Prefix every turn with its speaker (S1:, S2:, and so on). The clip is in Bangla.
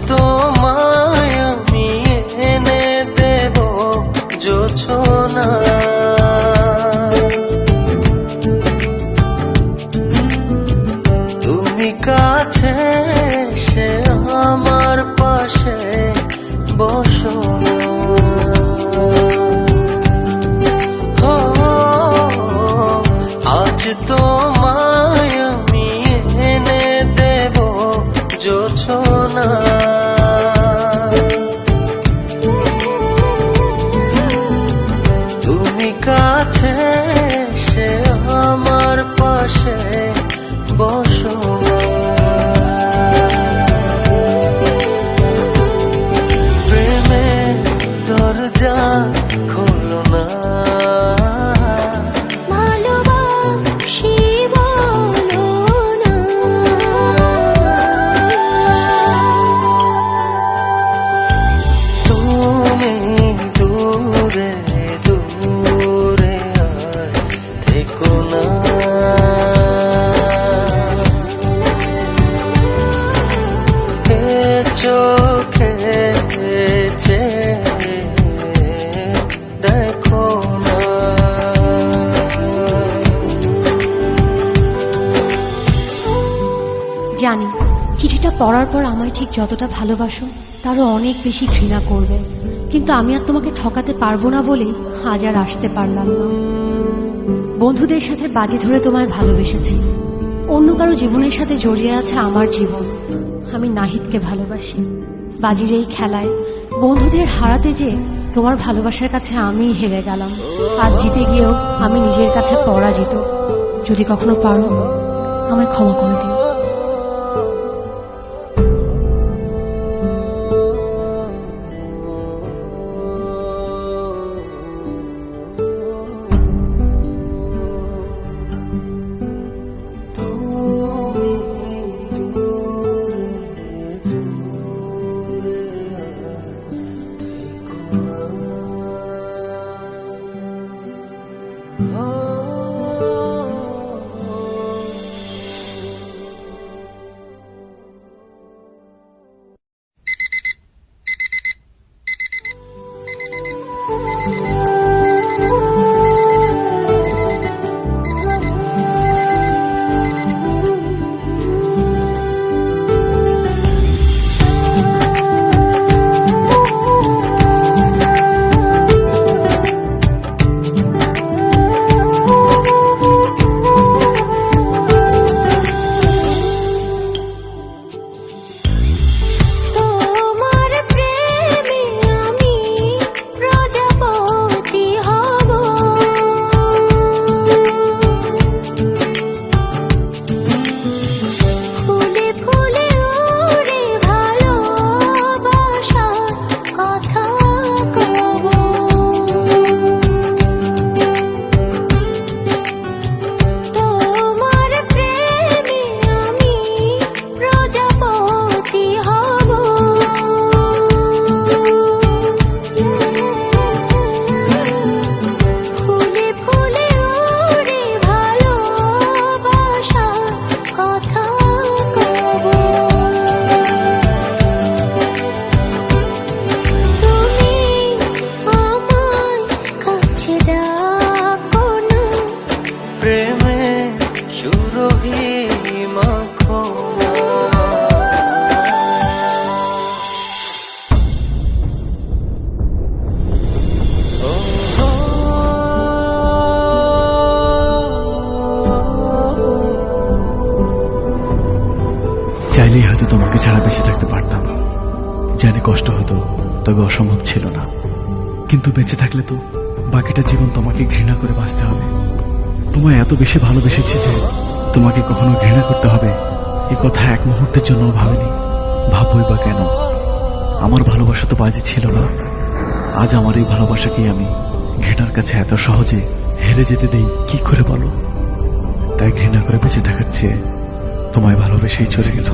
S1: তোমায় আমি এনে দেব জোছনা, তুমি কাছে সে আমার পাশে বসো না। আজ তোমায় আমি এনে দেব জোছনা, তুমি কাছে সে আমার পাশে বসো না। প্রেমের দরজা খোলো না, চোখে দেখো না।
S2: জানি চিঠিটা পড়ার পর আমায় ঠিক যতটা ভালোবাসো তারও অনেক বেশি ঘৃণা করবে, কিন্তু আমি আর তোমাকে ঠকাতে পারবো না বলেই আজ আর আসতে পারলাম না। বন্ধুদের সাথে বাজি ধরে তোমায় ভালোবেসেছি, অন্য কারো জীবনের সাথে জড়িয়ে আছে আমার জীবন। আমি নাহিদকে ভালোবাসি। বাজির এই খেলায় বন্ধুদের হারাতে যে তোমার ভালোবাসার কাছে আমি হেরে গেলাম। আজ জিতে গিয়েও আমি নিজের কাছে পরাজিত। যদি কখনো পারো আমায় ক্ষমা করে দিও।
S3: চাইলেই হয়তো তোমাকে ছাড়া বেঁচে থাকতে পারতাম। জানি কষ্ট হতো, তবে অসম্ভব ছিল না। কিন্তু বেঁচে থাকলে তো বাকিটা জীবন তোমাকে ঘৃণা করে বাঁচতে হবে। তোমায় এত বেশি ভালোবেসেছি যে তোমাকে কখনো ঘৃণা করতে হবে এই কথা এক মুহূর্তের জন্য ভাবিনি। ভাববই বা কেন? আমার ভালোবাসা তো বাজি ছিল না। আজ আমার এই ভালোবাসাকেই আমি ঘৃণার কাছে এত সহজে হেরে যেতে দেই কি করে বলো? তাই ঘৃণা করে বেঁচে থাকার চেয়ে তোমায় ভালোবেসেই চলে গেল।